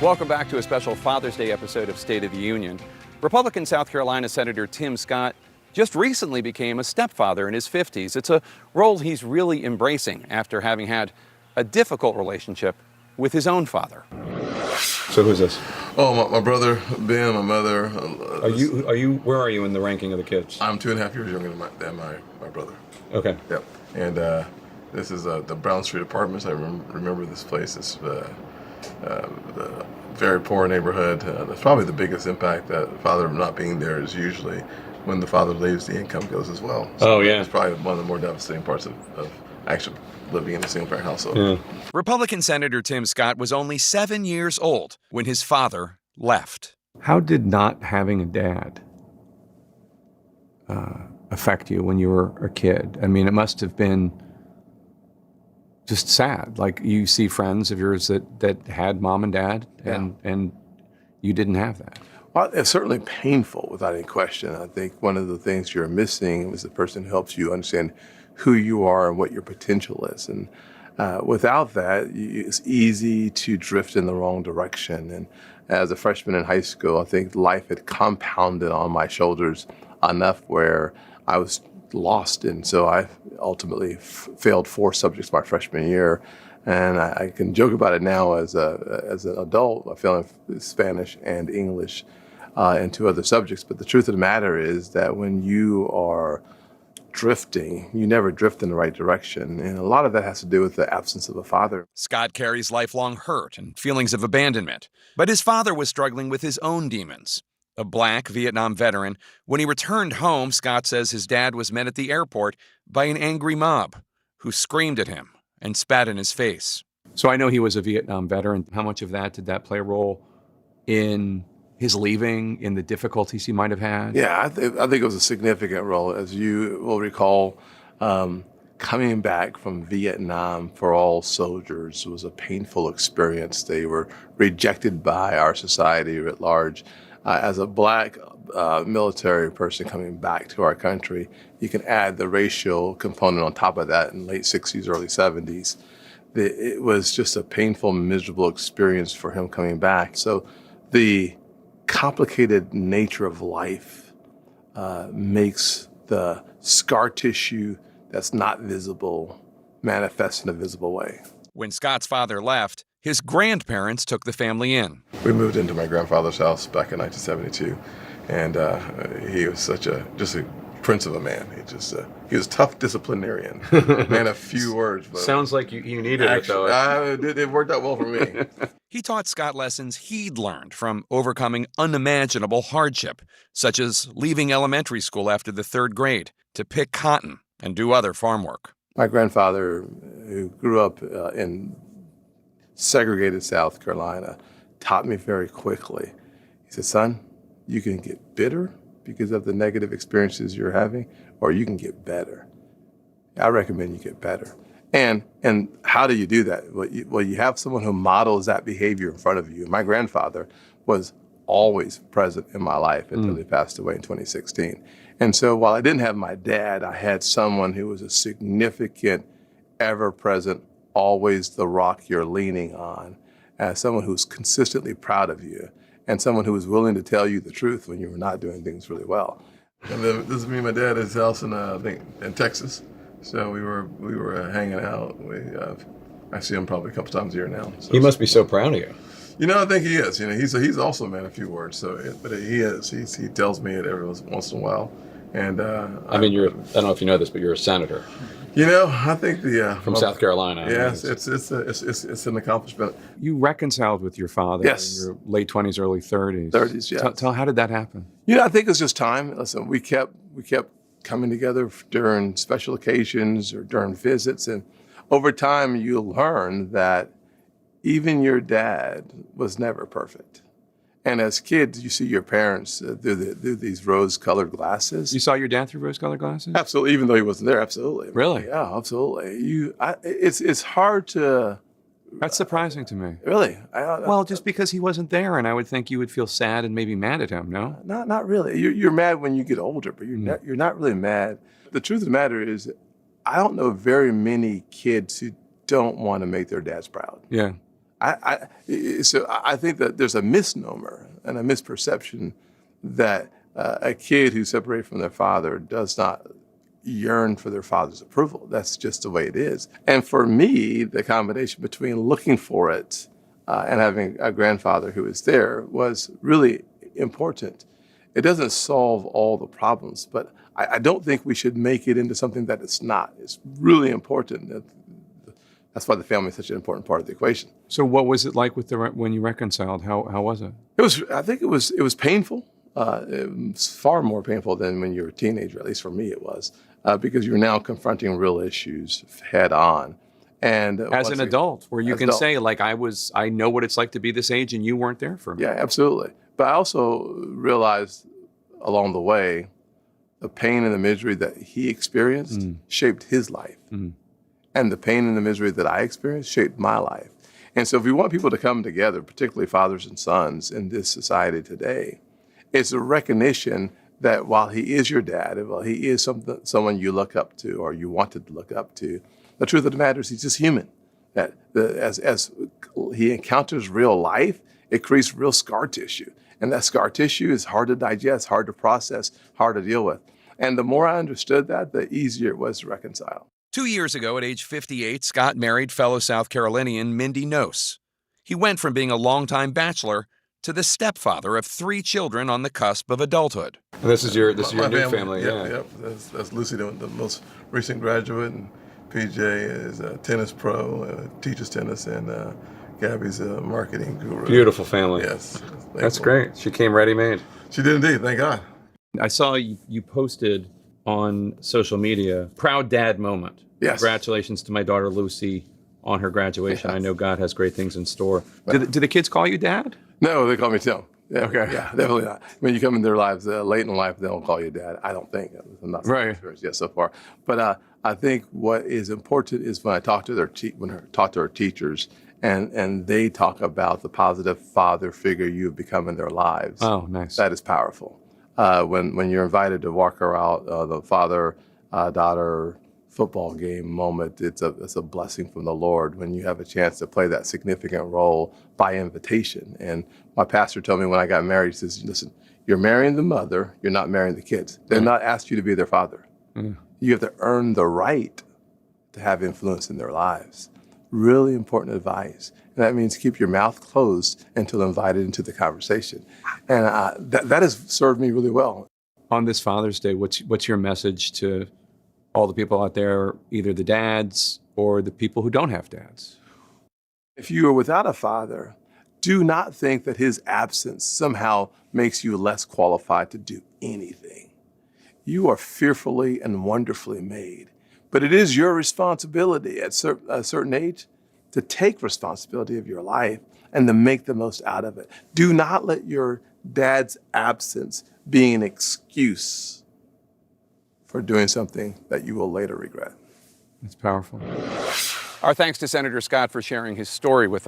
Welcome back to a special Father's Day episode of State of the Union. Republican South Carolina Senator Tim Scott just recently became a stepfather in his 50s. It's a role he's really embracing after having had a difficult relationship with his own father. So who's this? Oh, my brother Ben, my mother. Where are you in the ranking of the kids? I'm 2.5 years younger than my brother. Okay. Yep. And this is the Brown Street Apartments. I remember this place. It's the very poor neighborhood. That's probably the biggest impact that father not being there is usually when the father leaves, the income goes as well. So it's probably one of the more devastating parts of actually living in a single-parent household. Yeah. Republican Senator Tim Scott was only 7 years old when his father left. How did not having a dad affect you when you were a kid? I mean, it must have been just sad. Like, you see friends of yours that had mom and dad, and you didn't have that. Well, it's certainly painful without any question. I think one of the things you're missing is the person who helps you understand who you are and what your potential is. And without that, it's easy to drift in the wrong direction. And as a freshman in high school, I think life had compounded on my shoulders enough where I was lost. And so I ultimately failed 4 subjects my freshman year. And I can joke about it now as an adult. I failed in Spanish and English and 2 other subjects. But the truth of the matter is that when you are drifting, you never drift in the right direction. And a lot of that has to do with the absence of a father. Scott carries lifelong hurt and feelings of abandonment. But his father was struggling with his own demons. A Black Vietnam veteran, when he returned home, Scott says his dad was met at the airport by an angry mob who screamed at him and spat in his face. So I know he was a Vietnam veteran. How much of that did that play a role in his leaving, in the difficulties he might have had? Yeah, I think it was a significant role. As you will recall, coming back from Vietnam for all soldiers was a painful experience. They were rejected by our society at large. As a Black military person coming back to our country, you can add the racial component on top of that in late 60s, early 70s. It was just a painful, miserable experience for him coming back. So the complicated nature of life makes the scar tissue that's not visible manifest in a visible way. When Scott's father left, his grandparents took the family in. We moved into my grandfather's house back in 1972, and he was just a prince of a man. He was a tough disciplinarian, man of few words. But sounds like you needed it, though. It worked out well for me. He taught Scott lessons he'd learned from overcoming unimaginable hardship, such as leaving elementary school after the 3rd grade to pick cotton and do other farm work. My grandfather, who grew up in segregated South Carolina, taught me very quickly. He said, son, you can get bitter because of the negative experiences you're having, or you can get better. I recommend you get better. And how do you do that? Well, you have someone who models that behavior in front of you. My grandfather was always present in my life until he passed away in 2016. And so while I didn't have my dad, I had someone who was a significant, ever-present, always the rock you're leaning on, as someone who's consistently proud of you, and someone who was willing to tell you the truth when you were not doing things really well. And then, this is me and my dad at his house in Texas. So we were hanging out. I see him probably a couple times a year now. So He must be so proud of you. I think he is. He's also a man of few words. But he is. He tells me it every once in a while. And I don't know if you know this, but you're a senator. I think From South Carolina. Yes, it's an accomplishment. You reconciled with your father in your late 20s, early 30s. 30s, yes. How did that happen? I think it's just time. Listen, we kept coming together during special occasions or during visits, and over time you learn that even your dad was never perfect. And as kids, you see your parents through these rose-colored glasses. You saw your dad through rose-colored glasses? Absolutely, even though he wasn't there, absolutely. Really? Yeah, absolutely. It's hard to... That's surprising to me. Really? Well, just because he wasn't there, and I would think you would feel sad and maybe mad at him, no? Not really. You're mad when you get older, but you're not really mad. The truth of the matter is, I don't know very many kids who don't want to make their dads proud. Yeah. I think that there's a misnomer and a misperception that a kid who's separated from their father does not yearn for their father's approval. That's just the way it is. And for me, the combination between looking for it and having a grandfather who was there was really important. It doesn't solve all the problems, but I don't think we should make it into something that it's not. It's really important. That's why the family is such an important part of the equation. So what was it like with when you reconciled? How was it? I think it was painful. It was far more painful than when you were a teenager, at least for me it was, because you're now confronting real issues head on. And As an adult, where you can say, like, I know what it's like to be this age and you weren't there for me. Yeah, absolutely. But I also realized along the way, the pain and the misery that he experienced shaped his life. And the pain and the misery that I experienced shaped my life. And so if we want people to come together, particularly fathers and sons in this society today, it's a recognition that while he is your dad, and while he is someone you look up to or you wanted to look up to, the truth of the matter is he's just human. That as he encounters real life, it creates real scar tissue. And that scar tissue is hard to digest, hard to process, hard to deal with. And the more I understood that, the easier it was to reconcile. 2 years ago, at age 58, Scott married fellow South Carolinian Mindy Nose. He went from being a longtime bachelor to the stepfather of 3 children on the cusp of adulthood. And this is your My new family, yeah. Yep. That's Lucy, the most recent graduate, and PJ is a tennis pro, teaches tennis, and Gabby's a marketing guru. Beautiful family. Yes. That's great. She came ready-made. She did indeed, thank God. I saw you posted on social media, proud dad moment. Yes. Congratulations to my daughter Lucy on her graduation. I know God has great things in store. Do the kids call you dad? No, they call me Tim. Yeah, Okay. Yeah, definitely not. When you come in their lives late in life, they don't call you dad. I don't think. I'm not experienced yet so far. But I think what is important is when I talk to our teachers, and they talk about the positive father figure you've become in their lives. Oh, nice. That is powerful. When you're invited to walk around the father-daughter football game moment, it's a blessing from the Lord when you have a chance to play that significant role by invitation. And my pastor told me when I got married, he says, listen, you're marrying the mother, you're not marrying the kids. They're not asked you to be their father. You have to earn the right to have influence in their lives. Really important advice. And that means keep your mouth closed until invited into the conversation. And that has served me really well. On this Father's Day, what's your message to all the people out there, either the dads or the people who don't have dads? If you are without a father, do not think that his absence somehow makes you less qualified to do anything. You are fearfully and wonderfully made. But it is your responsibility at a certain age to take responsibility of your life and to make the most out of it. Do not let your dad's absence be an excuse for doing something that you will later regret. It's powerful. Our thanks to Senator Scott for sharing his story with us.